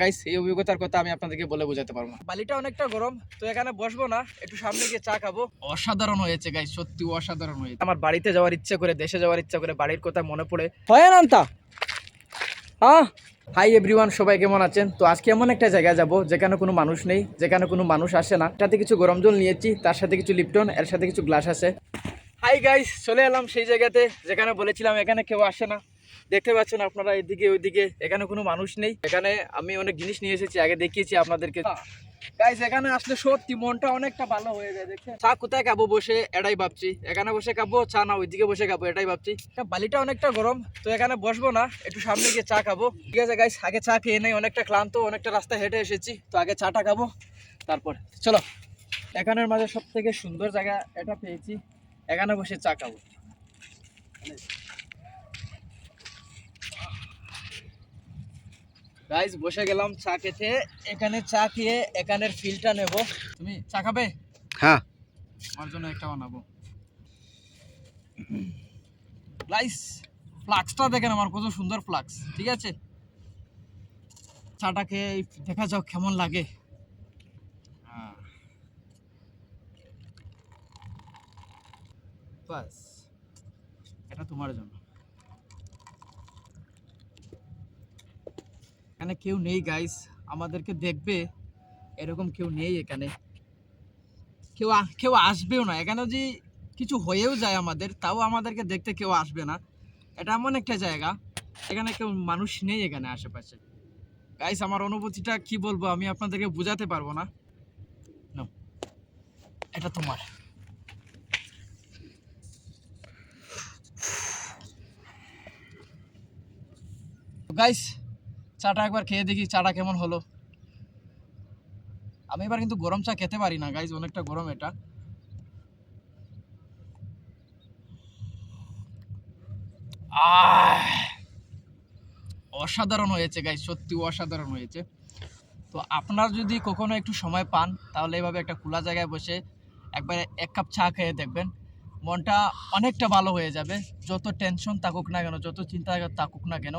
Guys এই অভিজ্ঞতার কথা আমি আপনাদেরকে বলে বোঝাতে পারবো না। বালিটা অনেকটা গরম, তো এখানে বসবো না, একটু সামনে গিয়ে চা খাবো। অসাধারণ হয়েছে গাইস, সত্যি অসাধারণ হয়েছে। আমার বাড়িতে যাওয়ার ইচ্ছে করে, দেশে যাওয়ার ইচ্ছা করে, বাড়ির কথা মনে পড়ে হয় না তা। হাই এভরিওয়ান, সবাই কেমন আছেন? তো আজকে এমন একটা জায়গায় যাব যেখানে কোনো মানুষ নেই, যেখানে কোনো মানুষ আসে না। সাথে কিছু গরম জল নিয়েছি, তার সাথে কিছু লিপটন, এর সাথে কিছু গ্লাস আছে। হাই গাইস, চলে এলাম সেই জায়গাতে যেখানে বলেছিলাম এখানে কেউ আসে না। দেখতে পাচ্ছেন আপনারা, এদিকে ওইদিকে এখানে কোনো মানুষ নেই। এখানে আমি অনেক জিনিস নিয়ে এসেছি, আগে দেখিয়েছি আপনাদেরকে। গাইস এখানে আসলে সত্যি মনটা অনেকটা ভালো হয়ে যায়। দেখছেন চা কোথায় খাবো বসে, এটাই ভাবছি। এখানে বসে খাবো চা, না ওইদিকে বসে খাবো, এটাই ভাবছি। বালিটা অনেকটা গরম, তো এখানে বসবো না, একটু সামনে গিয়ে চা খাবো। ঠিক আছে গাইস, আগে চা খেয়ে নেই, অনেকটা ক্লান্ত, অনেকটা রাস্তা হেঁটে এসেছি, তো আগে চাটা খাবো, তারপর চলো। এখানের মাঝে সব থেকে সুন্দর জায়গা এটা পেয়েছি, এখানে বসে চা খাবো। গাইস বসে গেলাম চা খেতে। এখানে চা খেয়ে এখানের ফিলটা নেব। তুমি চা খাবে? হ্যাঁ, আমার জন্য একটা বানাবো। গাইস ফ্লাক্সটা দেখেন, আমার কত সুন্দর ফ্লাক্স। ঠিক আছে, চাটা খেয়ে দেখা যাও কেমন লাগে। বাস, এটা তোমার জন্য। এখানে কেউ নেই গাইস, আমাদেরকে দেখবে এরকম কেউ নেই এখানে। কেউ আসবেও না এখানে। যে কিছু হয়েও যায় আমাদের, তাও আমাদেরকে দেখতে কেউ আসবে না। এটা এমন একটা জায়গা, এখানে কেউ মানুষ নেই এখানে আশেপাশে। গাইস আমার অনুভূতিটা কি বলবো, আমি আপনাদেরকে বোঝাতে পারবো না। নাও, এটা তোমার। গাইস চাটা একবার খেয়ে দেখি চাটা কেমন হলো। আমি এবার কিন্তু গরম চা খেতে পারি না গাইস, অনেকটা গরম এটা। অসাধারণ হয়েছে গাইস, সত্যি অসাধারণ হয়েছে। তো আপনার যদি কখনো একটু সময় পান, তাহলে এভাবে একটা খোলা জায়গায় বসে একবার এক কাপ চা খেয়ে দেখবেন, মনটা অনেকটা ভালো হয়ে যাবে। যত টেনশন থাকুক না কেন, যত চিন্তা থাকুক না কেন,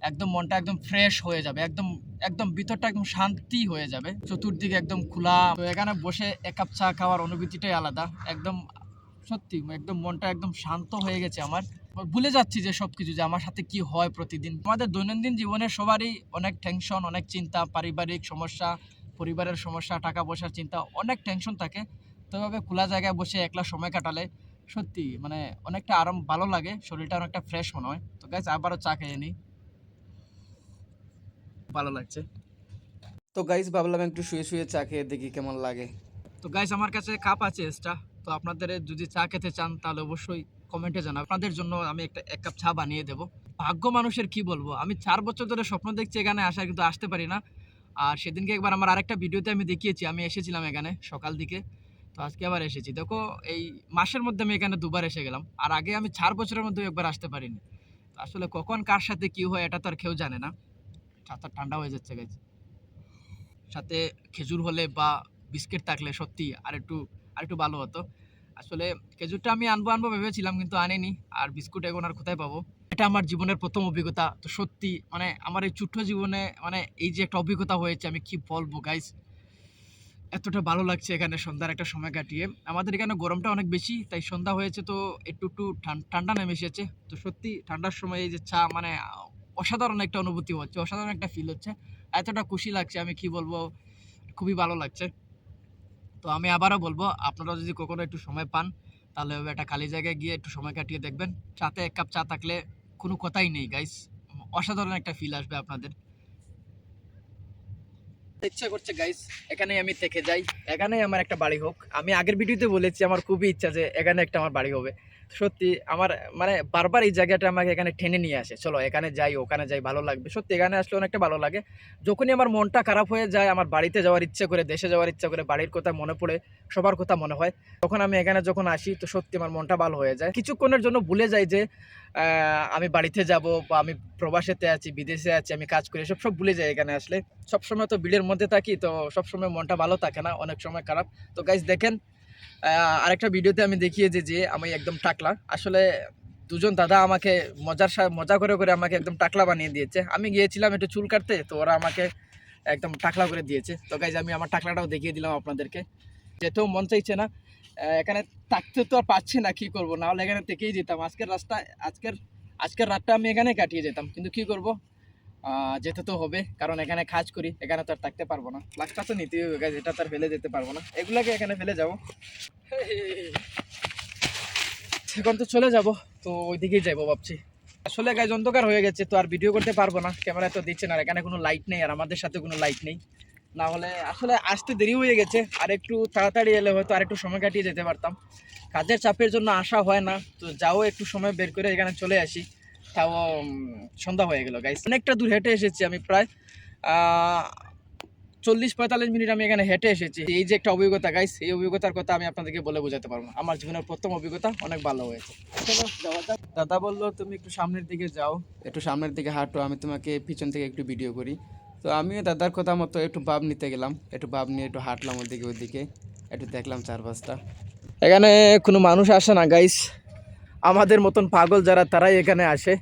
একদম মনটা একদম ফ্রেশ হয়ে যাবে, একদম একদম ভিতরটা একদম শান্তি হয়ে যাবে, চতুর্দিকে একদম খোলা। তো এখানে বসে এক কাপ চা খাওয়ার অনুভূতিটাই আলাদা। একদম সত্যি একদম মনটা একদম শান্ত হয়ে গেছে আমার। ভুলে যাচ্ছি যে সবকিছু, যে আমার সাথে কি হয় প্রতিদিন। আমাদের দৈনন্দিন জীবনে সবারই অনেক টেনশন, অনেক চিন্তা, পারিবারিক সমস্যা, পরিবারের সমস্যা, টাকা পয়সার চিন্তা, অনেক টেনশন থাকে। তো এভাবে খোলা জায়গায় বসে একলা সময় কাটালে সত্যি মানে অনেকটা আরাম, ভালো লাগে, শরীরটা অনেকটা ফ্রেশ মনে হয়। তো গাইস আবারও চা খেয়ে নিই, ভালো লাগছে। তো গাইস ভাবলাম একটু শুয়ে শুয়ে চা খেয়ে দেখি কেমন লাগে। তো গাইস আমার কাছে কাপ আছে এক্সট্রা, তো আপনাদের যদি চা খেতে চান তাহলে অবশ্যই কমেন্টে জানান, আপনাদের জন্য আমি এক কাপ চা বানিয়ে দেবো। ভাগ্য মানুষের কি বলবো, আমি 4 বছর ধরে স্বপ্ন দেখছি এখানে আসার, কিন্তু আসতে পারি না। আর সেদিনকে একবার আমার আরেকটা ভিডিওতে আমি দেখিয়েছি, আমি এসেছিলাম এখানে সকাল দিকে, তো আজকে আবার এসেছি। দেখো এই মাসের মধ্যে আমি এখানে দুবার এসে গেলাম, আর আগে আমি 4 বছরের মধ্যে একবার আসতে পারিনি। তো আসলে কখন কার সাথে কি হয় এটা তো আর কেউ জানে না। চাটা ঠান্ডা হয়ে যাচ্ছে গাইস, সাথে খেজুর হলে বা বিস্কিট থাকলে সত্যি আর একটু ভালো হতো। আসলে খেজুরটা আমি আনবো আনবো ভেবেছিলাম, কিন্তু আনিনি। আর বিস্কুট এখন আর কোথায় পাবো। এটা আমার জীবনের প্রথম অভিজ্ঞতা, তো সত্যি মানে আমার এই ছোট্ট জীবনে মানে এই যে একটা অভিজ্ঞতা হয়েছে, আমি কি বলবো গাইস, এতটা ভালো লাগছে এখানে সন্ধ্যার একটা সময় কাটিয়ে। আমাদের এখানে গরমটা অনেক বেশি, তাই সন্ধ্যা হয়েছে তো একটু একটু ঠান্ডা নেমে এসেছে। তো সত্যি ঠান্ডার সময় এই যে চা মানে অসাধারণ একটা অনুভূতি হচ্ছে, অসাধারণ একটা ফিল হচ্ছে, এতটা খুশি লাগছে আমি কি বলবো, খুবই ভালো লাগছে। তো আমি আবারও বলবো, আপনারা যদি কখনো একটু সময় পান, তাহলে একটা খালি জায়গায় গিয়ে একটু সময় কাটিয়ে দেখবেন। চাতে এক কাপ চা থাকলে কোনো কথাই নেই গাইস, অসাধারণ একটা ফিল আসবে আপনাদের। ইচ্ছা করছে গাইস এখানেই আমি থেকে যাই, এখানেই আমার একটা বাড়ি হোক। আমি আগের ভিডিওতে বলেছি আমার খুবই ইচ্ছা যে এখানে একটা আমার বাড়ি হবে। সত্যি আমার মানে বারবার এই জায়গাটা আমাকে এখানে টেনে নিয়ে আসে, চলো এখানে যাই, ওখানে যাই, ভালো লাগবে। সত্যি এখানে আসলে অনেকটা ভালো লাগে। যখনই আমার মনটা খারাপ হয়ে যায়, আমার বাড়িতে যাওয়ার ইচ্ছে করে, দেশে যাওয়ার ইচ্ছা করে, বাড়ির কথা মনে পড়ে, সবার কথা মনে হয়, তখন আমি এখানে যখন আসি, তো সত্যি আমার মনটা ভালো হয়ে যায়। কিছুক্ষণের জন্য ভুলে যাই যে আমি বাড়িতে যাব বা আমি প্রবাসেতে আছি, বিদেশে আছি, আমি কাজ করি, সব ভুলে যাই এখানে আসলে। সবসময় তো ভিড়ের মধ্যে থাকি, তো সবসময় মনটা ভালো থাকে না, অনেক সময় খারাপ। তো গাইজ দেখেন আরেকটা ভিডিওতে আমি দেখিয়েছি যে আমি একদম টাকলা। আসলে দুজন দাদা আমাকে মজা করে করে আমাকে একদম টাকলা বানিয়ে দিয়েছে। আমি গিয়েছিলাম একটু চুল কাটতে, তো ওরা আমাকে একদম টাকলা করে দিয়েছে। তো গাইজ আমি আমার টাকলাটাও দেখিয়ে দিলাম আপনাদেরকে। যেতেও মন চাইছে না, এখানে থাকতে তো আর পাচ্ছি না, কি করব, না হলে এখানে থেকেই যেতাম। আজকের রাতটা আমি এখানে কাটিয়ে যেতাম, কিন্তু কি করব, যেতে তো হবে, কারণ এখানে কাজ করি, এখানে তো আর থাকতে পারবো না। ফ্লাক্সটা তো নিতেই হবে গাইজ, এটা তো আর ফেলে যেতে পারবো না, এগুলাকে এখানে ফেলে যাবো। এখন তো চলে যাব, তো ওইদিকেই যাবো ভাবছি। আসলে গাইজ অন্ধকার হয়ে গেছে, তো আর ভিডিও করতে পারবো না, ক্যামেরা তো দিচ্ছে না, আর এখানে কোনো লাইট নেই, আর আমাদের সাথে কোনো লাইট নেই। না হলে আসলে আসতে দেরি হয়ে গেছে, আর একটু তাড়াতাড়ি এলে হয়তো আর একটু সময় কাটিয়ে যেতে পারতাম। কাজের চাপের জন্য আসা হয় না, তো যাও একটু সময় বের করে এখানে চলে আসি। তাও সন্ধ্যা হয়ে গেল গাইজ, অনেকটা দূর হেঁটে এসেছি আমি, প্রায় 40-45 মিনিট আমি এখানে হেঁটে এসেছি। এই যে একটা অভিজ্ঞতা গাইস, এই অভিজ্ঞতার কথা আমি আপনাদেরকে বলে বোঝাতে পারবো না। আমার জীবনের প্রথম অভিজ্ঞতা, অনেক ভালো হয়েছে। দাদা বললো তুমি একটু সামনের দিকে যাও, একটু সামনের দিকে হাঁটো, আমি তোমাকে পিছন থেকে একটু ভিডিও করি। তো আমিও দাদার কথা মতো একটু ভাব নিতে গেলাম, একটু ভাব নিয়ে একটু হাঁটলাম ওইদিকে, একটু দেখলাম চারপাশটা। এখানে কোনো মানুষ আসে না গাইস, আমাদের মতন পাগল যারা তারাই এখানে আসে,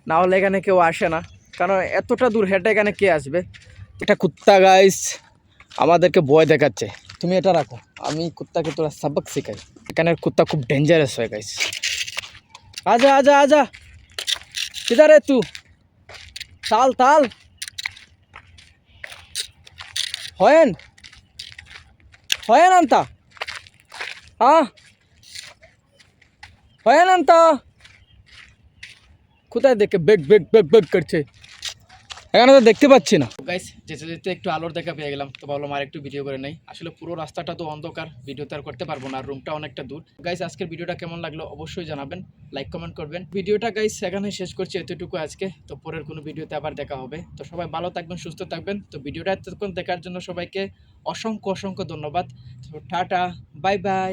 না হলে এখানে কেউ আসে না, কারণ এতটা দূর হেঁটে এখানে কে আসবে। এটা কুত্তা গাইস আমাদেরকে ভয় দেখাচ্ছে, তুমি এটা রাখো, আমি কুত্তাকে তোরা সবক শেখাই। এখানের কুত্তা খুব ডেঞ্জারাস হয় গাইস। আজা আজা আজা, কিধার রে তু, তাল তাল হয়েন হয়েন আনতা, হ্যাঁ হয়েন আনতা। কোথায় দেখে বেগ বেগ বেগ বেগ করছে, এখানে তো দেখতে পাচ্ছি না গাইস। যেতে যেতে একটু আলোর দেখা পেয়ে গেলাম, তো ভাবলাম আর একটু ভিডিও করে নেই। আসলে পুরো রাস্তাটা তো অন্ধকার, ভিডিও তো আর করতে পারবো না, আর রুমটা অনেকটা দূর। গাইস আজকের ভিডিওটা কেমন লাগলো অবশ্যই জানাবেন, লাইক কমেন্ট করবেন। ভিডিওটা গাইস এখানে শেষ করছি, এতটুকু আজকে। তো পরের কোনো ভিডিওতে আবার দেখা হবে। তো সবাই ভালো থাকবেন, সুস্থ থাকবেন। তো ভিডিওটা এতক্ষণ দেখার জন্য সবাইকে অসংখ্য অসংখ্য ধন্যবাদ। তো টাটা, বাই বাই।